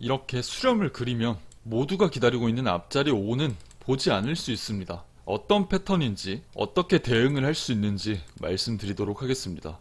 이렇게 수렴을 그리면 모두가 기다리고 있는 앞자리 5는 보지 않을 수 있습니다. 어떤 패턴인지 어떻게 대응을 할 수 있는지 말씀드리도록 하겠습니다.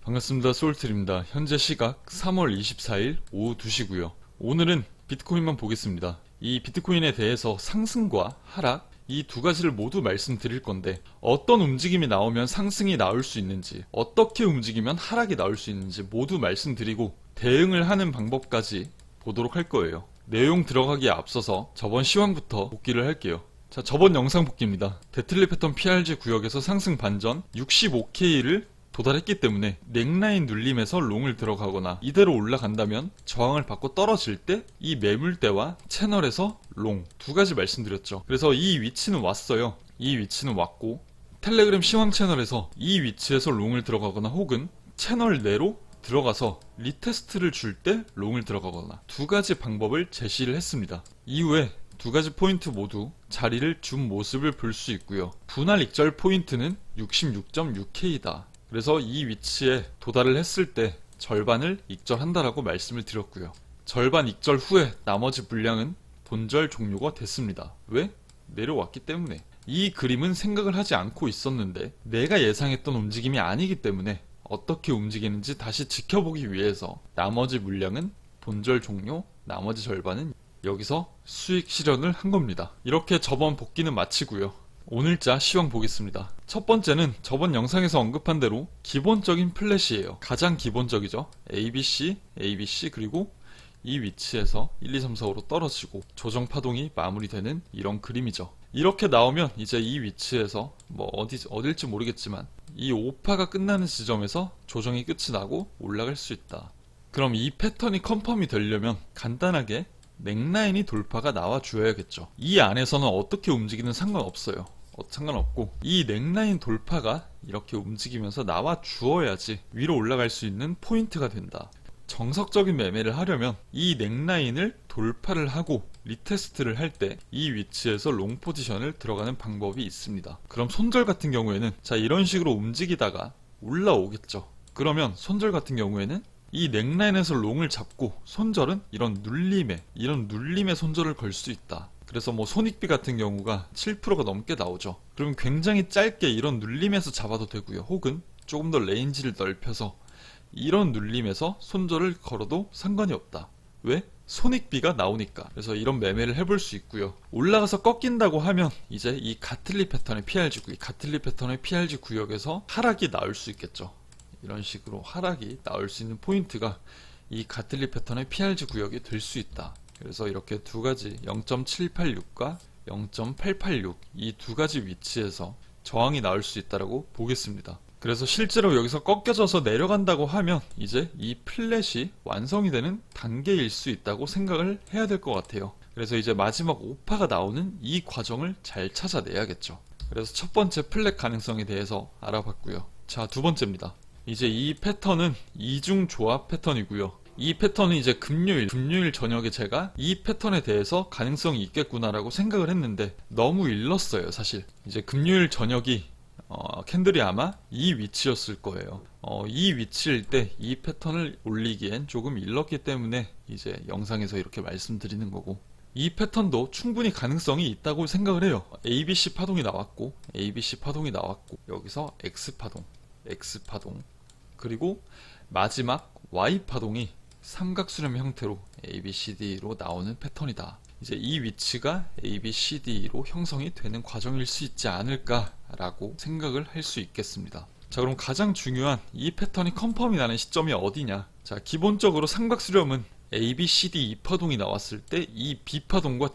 반갑습니다. 소울트입니다. 현재 시각 3월 24일 오후 2시고요. 오늘은 비트코인만 보겠습니다. 이 비트코인에 대해서 상승과 하락 이 두 가지를 모두 말씀드릴 건데, 어떤 움직임이 나오면 상승이 나올 수 있는지, 어떻게 움직이면 하락이 나올 수 있는지 모두 말씀드리고 대응을 하는 방법까지 보도록 할 거예요. 내용 들어가기에 앞서서 저번 시황부터 복귀를 할게요. 자, 저번 영상 복귀입니다. 데틀리 패턴 PRG 구역에서 상승 반전 65K를 도달했기 때문에 넥라인 눌림에서 롱을 들어가거나 이대로 올라간다면 저항을 받고 떨어질 때 이 매물대와 채널에서 롱 두 가지 말씀드렸죠. 그래서 이 위치는 왔어요. 이 위치는 왔고, 텔레그램 시황 채널에서 이 위치에서 롱을 들어가거나 혹은 채널 내로 들어가서 리테스트를 줄 때 롱을 들어가거나 두 가지 방법을 제시를 했습니다. 이후에 두 가지 포인트 모두 자리를 준 모습을 볼 수 있고요. 분할 익절 포인트는 66.6K다. 그래서 이 위치에 도달을 했을 때 절반을 익절한다라고 말씀을 드렸고요. 절반 익절 후에 나머지 물량은 본절 종료가 됐습니다. 왜? 내려왔기 때문에. 이 그림은 생각을 하지 않고 있었는데 내가 예상했던 움직임이 아니기 때문에 어떻게 움직이는지 다시 지켜보기 위해서 나머지 물량은 본절 종료, 나머지 절반은 여기서 수익 실현을 한 겁니다. 이렇게 저번 복귀는 마치고요. 오늘자 시황 보겠습니다. 첫 번째는 저번 영상에서 언급한 대로 기본적인 플랫이에요. 가장 기본적이죠. ABC, ABC 그리고 이 위치에서 1, 2, 3, 4, 5로 떨어지고 조정 파동이 마무리되는 이런 그림이죠. 이렇게 나오면 이제 이 위치에서 어딜지 모르겠지만 이 5파가 끝나는 지점에서 조정이 끝이 나고 올라갈 수 있다. 그럼 이 패턴이 컨펌이 되려면 간단하게 넥라인이 돌파가 나와 주어야겠죠. 이 안에서는 어떻게 움직이는 상관없어요. 상관없고 이 넥라인 돌파가 이렇게 움직이면서 나와 주어야지 위로 올라갈 수 있는 포인트가 된다. 정석적인 매매를 하려면 이 넥라인을 돌파를 하고 리테스트를 할 때 이 위치에서 롱 포지션을 들어가는 방법이 있습니다. 그럼 손절 같은 경우에는 자, 이런 식으로 움직이다가 올라오겠죠. 그러면 손절 같은 경우에는 이 넥라인에서 롱을 잡고 손절은 이런 눌림에 손절을 걸 수 있다. 그래서 손익비 같은 경우가 7%가 넘게 나오죠. 그러면 굉장히 짧게 이런 눌림에서 잡아도 되고요. 혹은 조금 더 레인지를 넓혀서 이런 눌림에서 손절을 걸어도 상관이 없다. 왜? 손익비가 나오니까. 그래서 이런 매매를 해볼 수 있고요. 올라가서 꺾인다고 하면 이제 이 가틀리 패턴의 PRG 구역에서 하락이 나올 수 있겠죠. 이런 식으로 하락이 나올 수 있는 포인트가 이 가틀리 패턴의 PRG 구역이 될 수 있다. 그래서 이렇게 두 가지 0.786과 0.886 이 두 가지 위치에서 저항이 나올 수 있다고 보겠습니다. 그래서 실제로 여기서 꺾여져서 내려간다고 하면 이제 이 플랫이 완성이 되는 단계일 수 있다고 생각을 해야 될 것 같아요. 그래서 이제 마지막 5파가 나오는 이 과정을 잘 찾아내야겠죠. 그래서 첫 번째 플랫 가능성에 대해서 알아봤고요. 자, 두 번째입니다. 이제 이 패턴은 이중 조합 패턴이고요. 이 패턴은 이제 금요일 저녁에 제가 이 패턴에 대해서 가능성이 있겠구나라고 생각을 했는데 너무 일렀어요. 사실 이제 금요일 저녁이 캔들이 아마 이 위치였을 거예요. 이 위치일 때 이 패턴을 올리기엔 조금 일렀기 때문에 이제 영상에서 이렇게 말씀드리는 거고, 이 패턴도 충분히 가능성이 있다고 생각을 해요. ABC 파동이 나왔고 여기서 X 파동 그리고 마지막 Y 파동이 삼각수렴 형태로 ABCD로 나오는 패턴이다. 이제 이 위치가 ABCD로 형성이 되는 과정일 수 있지 않을까라고 생각을 할 수 있겠습니다. 자, 그럼 가장 중요한 이 패턴이 컨펌이 나는 시점이 어디냐? 자, 기본적으로 삼각수렴은 ABCD 2파동이 나왔을 때 이 B파동과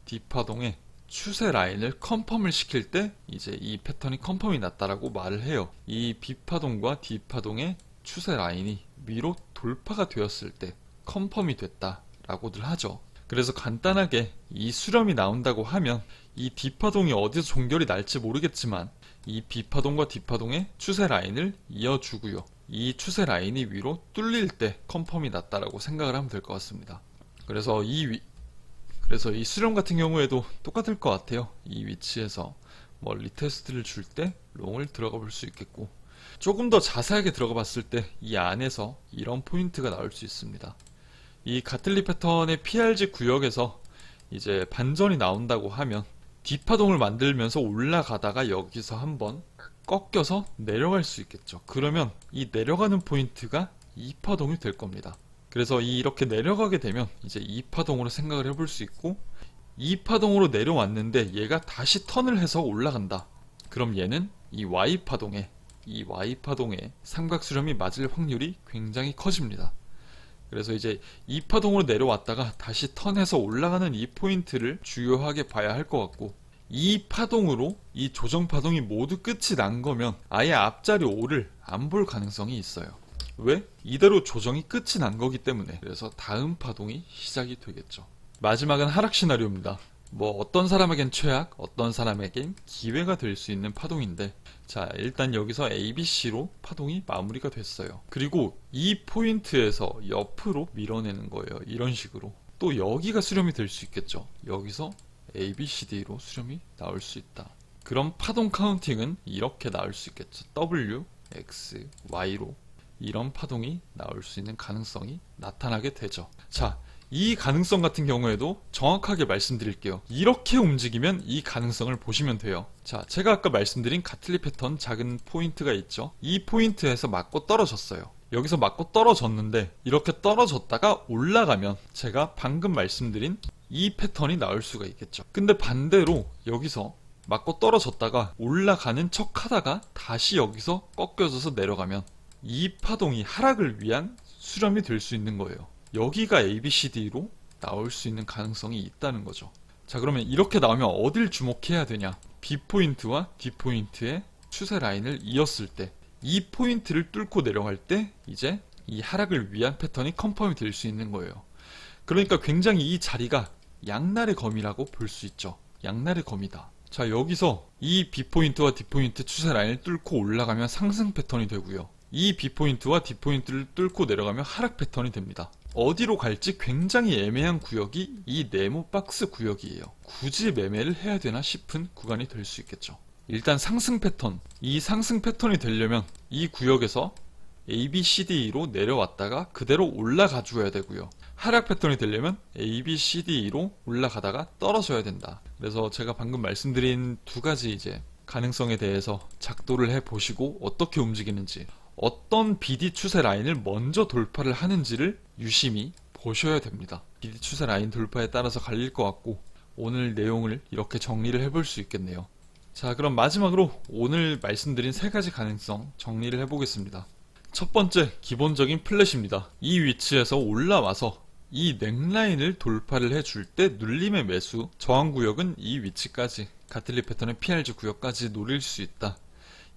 D파동의 추세 라인을 컨펌을 시킬 때 이제 이 패턴이 컨펌이 났다라고 말을 해요. 이 B파동과 D파동의 추세 라인이 위로 돌파가 되었을 때 컨펌이 됐다라고들 하죠. 그래서 간단하게 이 수렴이 나온다고 하면 이 D파동이 어디서 종결이 날지 모르겠지만 이 B파동과 D파동의 추세 라인을 이어주고요. 이 추세 라인이 위로 뚫릴 때 컨펌이 났다라고 생각을 하면 될 것 같습니다. 그래서 이 수렴 같은 경우에도 똑같을 것 같아요. 이 위치에서 리테스트를 줄 때 롱을 들어가 볼 수 있겠고, 조금 더 자세하게 들어가 봤을 때 이 안에서 이런 포인트가 나올 수 있습니다. 이 가틀리 패턴의 PRG 구역에서 이제 반전이 나온다고 하면 뒷파동을 만들면서 올라가다가 여기서 한번 꺾여서 내려갈 수 있겠죠. 그러면 이 내려가는 포인트가 2파동이 될 겁니다. 그래서 이렇게 내려가게 되면 이제 2파동으로 생각을 해볼 수 있고, 2파동으로 내려왔는데 얘가 다시 턴을 해서 올라간다. 그럼 얘는 이 Y파동에 삼각수렴이 맞을 확률이 굉장히 커집니다. 그래서 이제 2파동으로 내려왔다가 다시 턴해서 올라가는 이 포인트를 중요하게 봐야 할 것 같고, 이 파동으로 이 조정파동이 모두 끝이 난 거면 아예 앞자리 5를 안 볼 가능성이 있어요. 왜? 이대로 조정이 끝이 난 거기 때문에. 그래서 다음 파동이 시작이 되겠죠. 마지막은 하락 시나리오입니다. 뭐 어떤 사람에겐 최악, 어떤 사람에겐 기회가 될 수 있는 파동인데, 자, 일단 여기서 ABC로 파동이 마무리가 됐어요. 그리고 이 포인트에서 옆으로 밀어내는 거예요. 이런 식으로. 또 여기가 수렴이 될 수 있겠죠. 여기서 ABCD로 수렴이 나올 수 있다. 그럼 파동 카운팅은 이렇게 나올 수 있겠죠. W, X, Y로 이런 파동이 나올 수 있는 가능성이 나타나게 되죠. 자, 이 가능성 같은 경우에도 정확하게 말씀드릴게요. 이렇게 움직이면 이 가능성을 보시면 돼요. 자, 제가 아까 말씀드린 가틀리 패턴 작은 포인트가 있죠. 이 포인트에서 맞고 떨어졌어요. 여기서 맞고 떨어졌는데 이렇게 떨어졌다가 올라가면 제가 방금 말씀드린 이 패턴이 나올 수가 있겠죠. 근데 반대로 여기서 맞고 떨어졌다가 올라가는 척 하다가 다시 여기서 꺾여져서 내려가면 이 파동이 하락을 위한 수렴이 될 수 있는 거예요. 여기가 ABCD로 나올 수 있는 가능성이 있다는 거죠. 자, 그러면 이렇게 나오면 어딜 주목해야 되냐? B포인트와 D포인트의 추세 라인을 이었을 때, 이 포인트를 뚫고 내려갈 때 이제 이 하락을 위한 패턴이 컨펌이 될 수 있는 거예요. 그러니까 굉장히 이 자리가 양날의 검이라고 볼 수 있죠. 양날의 검이다. 자, 여기서 이 B포인트와 D포인트 추세 라인을 뚫고 올라가면 상승 패턴이 되고요. 이 B포인트와 D포인트를 뚫고 내려가면 하락 패턴이 됩니다. 어디로 갈지 굉장히 애매한 구역이 이 네모 박스 구역이에요. 굳이 매매를 해야 되나 싶은 구간이 될 수 있겠죠. 일단 상승 패턴, 이 상승 패턴이 되려면 이 구역에서 ABCD로 내려왔다가 그대로 올라가 줘야 되고요. 하락 패턴이 되려면 ABCD로 올라가다가 떨어져야 된다. 그래서 제가 방금 말씀드린 두 가지 이제 가능성에 대해서 작도를 해 보시고 어떻게 움직이는지, 어떤 BD 추세 라인을 먼저 돌파를 하는지를 유심히 보셔야 됩니다. BD 추세 라인 돌파에 따라서 갈릴 것 같고, 오늘 내용을 이렇게 정리를 해볼 수 있겠네요. 자, 그럼 마지막으로 오늘 말씀드린 세 가지 가능성 정리를 해보겠습니다. 첫 번째, 기본적인 플랫입니다. 이 위치에서 올라와서 이 넥라인을 돌파를 해줄 때 눌림의 매수, 저항구역은 이 위치까지, 가틀리 패턴의 PRG 구역까지 노릴 수 있다.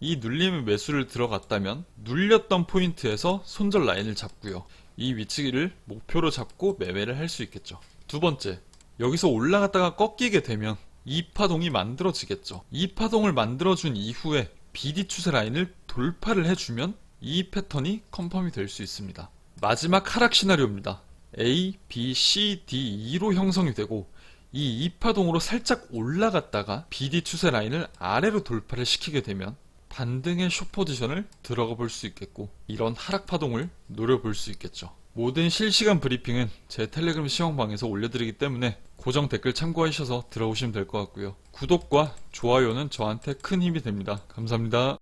이 눌림의 매수를 들어갔다면 눌렸던 포인트에서 손절 라인을 잡고요. 이 위치를 목표로 잡고 매매를 할 수 있겠죠. 두 번째, 여기서 올라갔다가 꺾이게 되면 이 파동이 만들어지겠죠. 이 파동을 만들어준 이후에 BD 추세 라인을 돌파를 해주면 이 패턴이 컨펌이 될 수 있습니다. 마지막 하락 시나리오입니다. A, B, C, D, E로 형성이 되고 이 2파동으로 살짝 올라갔다가 BD 추세 라인을 아래로 돌파를 시키게 되면 반등의 숏 포지션을 들어가 볼 수 있겠고, 이런 하락 파동을 노려볼 수 있겠죠. 모든 실시간 브리핑은 제 텔레그램 시황방에서 올려드리기 때문에 고정 댓글 참고하셔서 들어오시면 될 것 같고요. 구독과 좋아요는 저한테 큰 힘이 됩니다. 감사합니다.